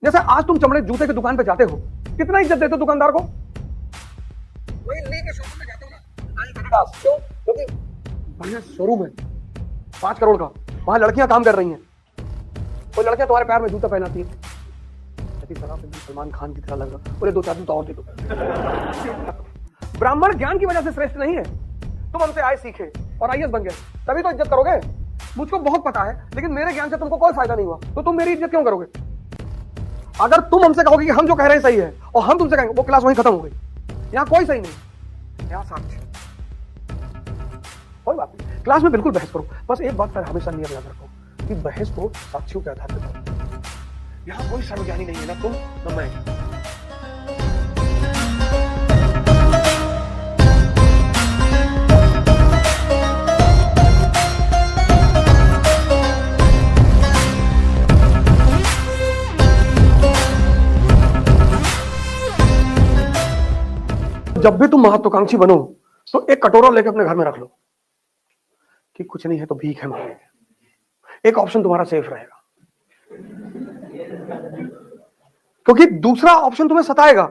जैसे आज तुम चमड़े जूते की दुकान पे जाते हो, कितना इज्जत देते हो दुकानदार को? वही ली के शोरूम में जाते हो ना, एडिडास, क्यों? क्योंकि बढ़िया शोरूम है 5 करोड़ का, वहां लड़कियां काम कर रही हैं, वो लड़कियां तुम्हारे पैर में जूता पहनाती है। सलमान खान की तरह लग रहा, बोले 2-4 जूता और दे दो। ब्राह्मण ज्ञान की वजह से श्रेष्ठ नहीं है। तुम हमसे आए सीखे और आईएएस बन गए, तभी तो इज्जत करोगे। मुझको बहुत पता है, लेकिन मेरे ज्ञान से तुमको कोई फायदा नहीं हुआ, तो तुम मेरी इज्जत क्यों करोगे? अगर तुम हमसे कहोगे कि हम जो कह रहे हैं सही है और हम तुमसे कहेंगे, वो क्लास वहीं खत्म हो गई। यहां कोई सही नहीं, यहां साक्ष्य। कोई बात नहीं, क्लास में बिल्कुल बहस करो, बस एक बात पर हमेशा नियम याद रखो कि बहस को साक्ष्यों के आधार पर करो। यहां कोई सर्वज्ञानी नहीं है, ना तुम ना मैं। जब भी तुम महत्वाकांक्षी बनो तो एक कटोरा लेकर अपने घर में रख लो कि कुछ नहीं है तो भीख है मांगेंगे। एक ऑप्शन तुम्हारा सेफ रहेगा, क्योंकि दूसरा ऑप्शन तुम्हें सताएगा,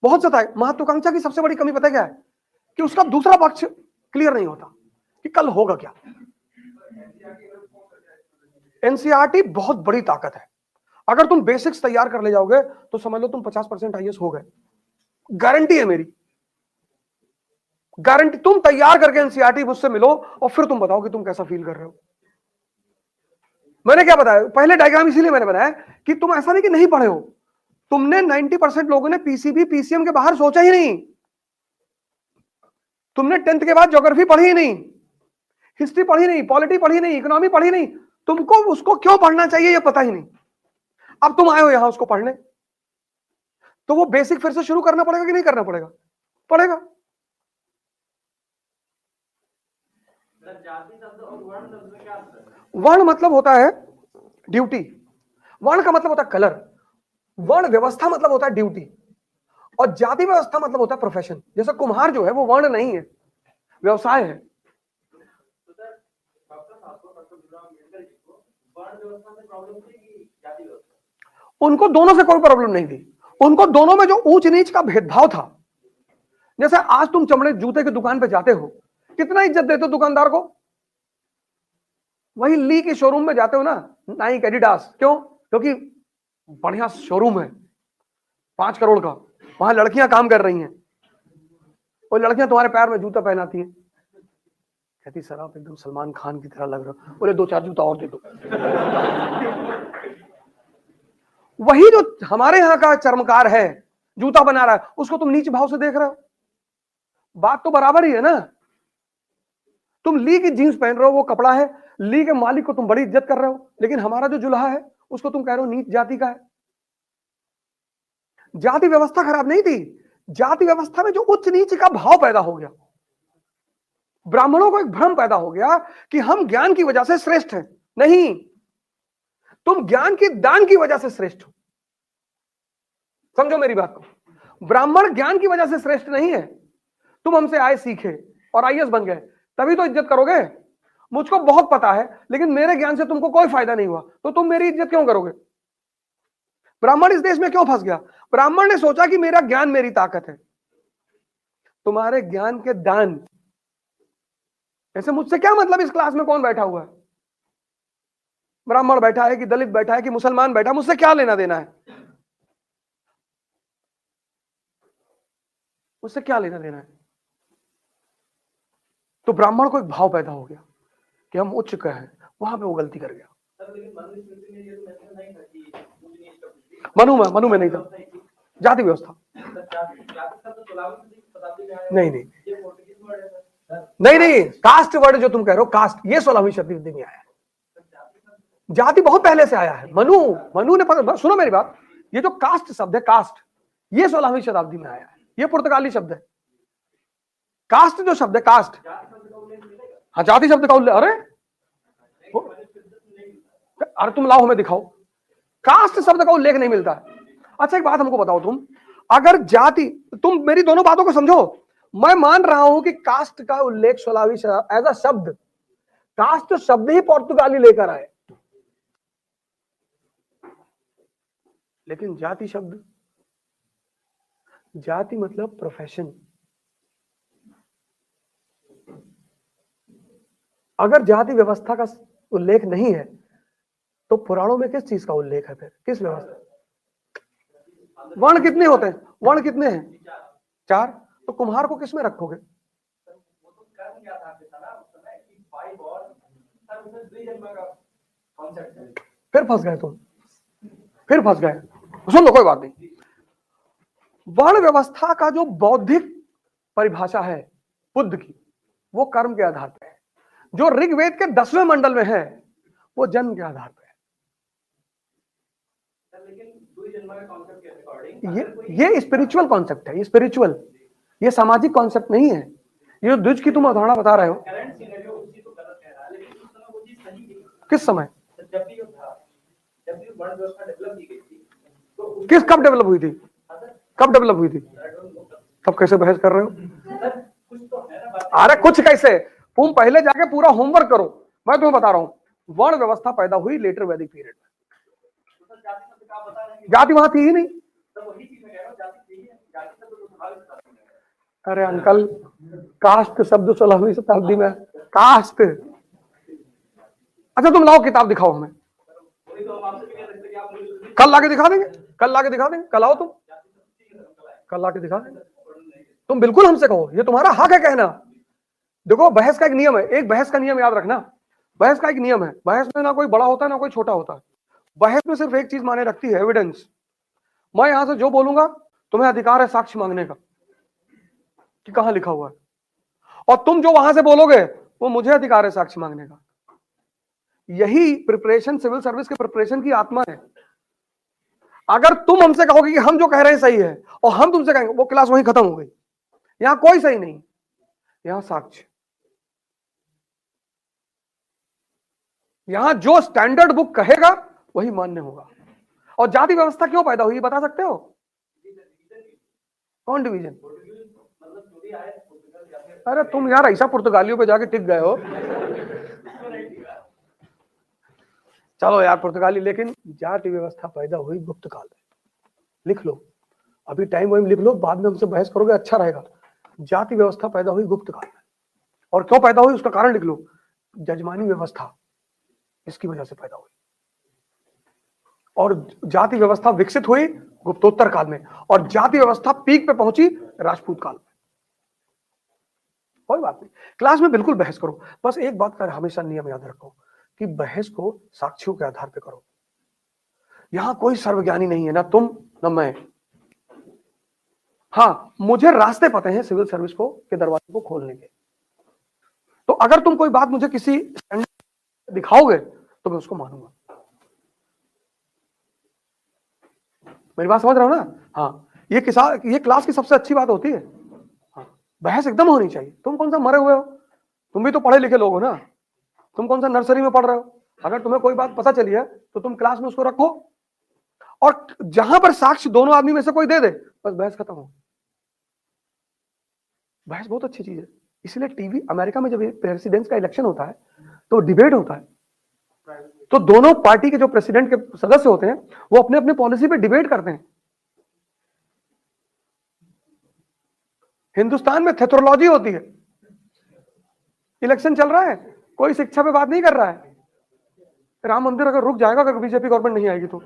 बहुत सताएगा। महत्वाकांक्षा की सबसे बड़ी कमी पता है क्या है? कि उसका दूसरा पक्ष क्लियर नहीं होता कि कल होगा क्या। एनसीईआरटी बहुत बड़ी ताकत है। अगर तुम बेसिक्स तैयार कर ले जाओगे तो समझ लो तुम 50% आईएएस हो गए, गारंटी है मेरी, गारंटी। तुम तैयार करके एनसीईआरटी मुझसे मिलो और फिर तुम बताओ कि तुम कैसा फील कर रहे हो। मैंने क्या बताया पहले, डायग्राम इसीलिए मैंने बनाया कि तुम ऐसा नहीं कि नहीं पढ़े हो, तुमने 90% लोगों ने पीसीबी पीसीएम के बाहर सोचा ही नहीं। तुमने 10th के बाद ज्योग्राफी पढ़ी ही नहीं, हिस्ट्री पढ़ी नहीं, पॉलिटी पढ़ी नहीं, इकोनॉमी पढ़ी नहीं। तुमको उसको क्यों पढ़ना चाहिए ये पता ही नहीं। अब तुम आए हो यहां उसको पढ़ने, तो वो बेसिक फिर से शुरू करना पड़ेगा कि नहीं करना पड़ेगा? पड़ेगा। वर्ण मतलब होता है ड्यूटी, वर्ण का मतलब होता है कलर, वर्ण व्यवस्था मतलब होता है ड्यूटी, और जाति व्यवस्था मतलब होता है प्रोफेशन। जैसे कुम्हार जो है वो वर्ण नहीं है, व्यवसाय है। उनको दोनों से कोई प्रॉब्लम नहीं थी, उनको दोनों में जो ऊंच नीच का भेदभाव था। जैसे आज तुम चमड़े जूते की दुकान पे जाते हो, कितना इज्जत देते हो दुकानदार को? वही ली के शोरूम में जाते हो ना, नाइक, एडिडास, क्यों? क्योंकि बढ़िया शोरूम है 5 करोड़ का, वहां लड़कियां काम कर रही हैं, वो लड़कियां तुम्हारे पैर में जूता पहनाती हैं। कहती सर आप एकदम सलमान खान की तरह लग रहे हो, बोले 2-4 जूता और दे दो। वही जो हमारे यहां का चर्मकार है, जूता बना रहा है, उसको तुम नीच भाव से देख रहे हो। बात तो बराबर ही है ना। तुम ली की जीन्स पहन रहे हो, वो कपड़ा है, ली के मालिक को तुम बड़ी इज्जत कर रहे हो, लेकिन हमारा जो जुल्हा है उसको तुम कह रहे हो नीच जाति का है। जाति व्यवस्था खराब नहीं थी, जाति व्यवस्था में जो उच्च नीच का भाव पैदा हो गया, ब्राह्मणों को एक भ्रम पैदा हो गया कि हम ज्ञान की वजह से श्रेष्ठ हैं। नहीं, तुम ज्ञान की दान की वजह से श्रेष्ठ हो। समझो मेरी बात को, ब्राह्मण ज्ञान की वजह से श्रेष्ठ नहीं है। तुम हमसे आए सीखे और आईएएस बन गए, तभी तो इज्जत करोगे। मुझको बहुत पता है, लेकिन मेरे ज्ञान से तुमको कोई फायदा नहीं हुआ, तो तुम मेरी इज्जत क्यों करोगे? ब्राह्मण इस देश में क्यों फंस गया? ब्राह्मण ने सोचा कि मेरा ज्ञान मेरी ताकत है। तुम्हारे ज्ञान के दान, ऐसे मुझसे क्या मतलब इस क्लास में कौन बैठा हुआ है? ब्राह्मण बैठा है कि दलित बैठा है कि मुसलमान बैठा है, मुझसे क्या लेना देना है? मुझसे क्या लेना देना है? तो ब्राह्मण को एक भाव पैदा हो गया कि हम उच्च का है, वहां पे वो गलती कर गया। मनु में नहीं था जाति व्यवस्था। नहीं, कास्ट वर्ड जो तुम कह रहे हो, कास्ट, ये 16वीं शताब्दी में आया है। जाति बहुत पहले से आया है। मनु ने, सुनो मेरी बात, ये जो कास्ट शब्द है, कास्ट, ये 16वीं शताब्दी में आया है। ये पुर्तगाली शब्द है। कास्ट जो शब्द है, कास्ट, हाँ, जाति शब्द का उल्लेख। अरे तुम लाओ हमें दिखाओ, कास्ट शब्द का उल्लेख नहीं मिलता है। अच्छा एक बात हमको बताओ, तुम अगर जाति, तुम मेरी दोनों बातों को समझो। मैं मान रहा हूं कि कास्ट का उल्लेख 16वीं एज अ शब्द, कास्ट शब्द ही पुर्तगाली लेकर आए। लेकिन जाति शब्द, जाति मतलब प्रोफेशन। अगर जाति व्यवस्था का उल्लेख नहीं है तो पुराणों में किस चीज का उल्लेख है? फिर किस व्यवस्था? वर्ण कितने होते हैं? वर्ण कितने हैं? 4। तो कुम्हार को किस में रखोगे? फिर फंस गए तुम, फिर फंस गए। सुन लो, कोई बात नहीं। वर्ण व्यवस्था का जो बौद्धिक परिभाषा है बुद्ध की, वो कर्म के आधार पर है। जो ऋग्वेद के 10वें मंडल में है वो जन्म के आधार पर है। ये स्पिरिचुअल कॉन्सेप्ट है, ये स्पिरिचुअल, ये सामाजिक कॉन्सेप्ट नहीं है। ये जो द्विज की तुम अवधारणा बता रहे हो, किस समय, कब डेवलप हुई थी? कब डेवलप हुई थी? तब कैसे बहस कर रहे हो? अरे कुछ कैसे, तुम पहले जाके पूरा होमवर्क करो। मैं तुम्हें बता रहा हूं, वर्ण व्यवस्था पैदा हुई लेटर वैदिक पीरियड में। जाति वहां थी ही नहीं। अरे अंकल, कास्ट शब्द 16वीं शताब्दी में, कास्ट। अच्छा तुम लाओ किताब दिखाओ हमें, कल लाके दिखा देंगे, कल लाके दिखा देंगे। कल आओ तुम, कल लाके दिखा देंगे। तुम बिल्कुल हमसे कहो, ये तुम्हारा हक है कहना। देखो बहस का एक नियम है, एक बहस का नियम याद रखना। बहस का एक नियम है, बहस में ना कोई बड़ा होता है ना कोई छोटा होता है। बहस में सिर्फ एक चीज माने रखती है, एविडेंस। मैं यहां से जो बोलूंगा तुम्हें अधिकार है साक्ष्य मांगने का कि कहां लिखा हुआ है, और तुम जो वहां से बोलोगे वो मुझे अधिकार है साक्ष्य मांगने का। यही प्रिपरेशन, सिविल सर्विस के प्रिपरेशन की आत्मा है। अगर तुम हमसे कहोगे कि हम जो कह रहे हैं सही है और हम तुमसे कहेंगे, वो क्लास वहीं खत्म हो गई। यहां कोई सही नहीं, यहां साक्ष्य। यहां जो स्टैंडर्ड बुक कहेगा वही मान्य होगा। और जाति व्यवस्था क्यों पैदा हुई बता सकते हो? कौन डिवीजन? अरे तुम यार ऐसा पुर्तगालियों पे जाके टिक गए हो। चलो यार पुर्तगाली, लेकिन जाति व्यवस्था पैदा हुई गुप्त काल में। लिख लो, अभी टाइम वाइम लिख लो, बाद में हमसे बहस करोगे अच्छा रहेगा। जाति व्यवस्था पैदा हुई गुप्त काल में, और क्यों पैदा हुई उसका कारण लिख लो। जजमानी व्यवस्था इसकी वजह से पैदा हुई, और जाति व्यवस्था विकसित हुई गुप्तोत्तर काल में, और जाति व्यवस्था पीक पे पहुंची राजपूत काल में। कोई बात नहीं, क्लास में बिल्कुल बहस करो, बस एक बात का हमेशा नियम याद रखो कि बहस को साक्ष्यों के आधार पे करो। यहां कोई सर्वज्ञानी नहीं है, ना तुम ना मैं। हाँ, मुझे रास्ते पते हैं सिविल सर्विस को के दरवाजे को खोलने के। तो अगर तुम कोई बात मुझे किसी दिखाओगे तो मैं उसको मानूंगा। मेरी बात समझ रहे हो ना? हाँ, ये क्लास की सबसे अच्छी बात होती है। हाँ, बहस एकदम होनी चाहिए। तुम कौन सा मरे हुए हो? तुम भी तो पढ़े लिखे लोग हो ना। तुम कौन सा नर्सरी में पढ़ रहे हो? अगर तुम्हें कोई बात पता चली है तो तुम क्लास में उसको रखो, और जहां पर साक्ष्य दोनों आदमी में से कोई दे दे, बस बहस खत्म हो। बहस बहुत अच्छी चीज है। इसलिए टीवी, अमेरिका में जब प्रेसिडेंट का इलेक्शन होता है तो डिबेट होता है, तो दोनों पार्टी के जो प्रेसिडेंट के सदस्य होते हैं वो अपने अपने पॉलिसी पे डिबेट करते हैं। हिंदुस्तान में थेथोलॉजी होती है। इलेक्शन चल रहा है, कोई शिक्षा पे बात नहीं कर रहा है। राम मंदिर अगर रुक जाएगा अगर बीजेपी गवर्नमेंट नहीं आएगी तो।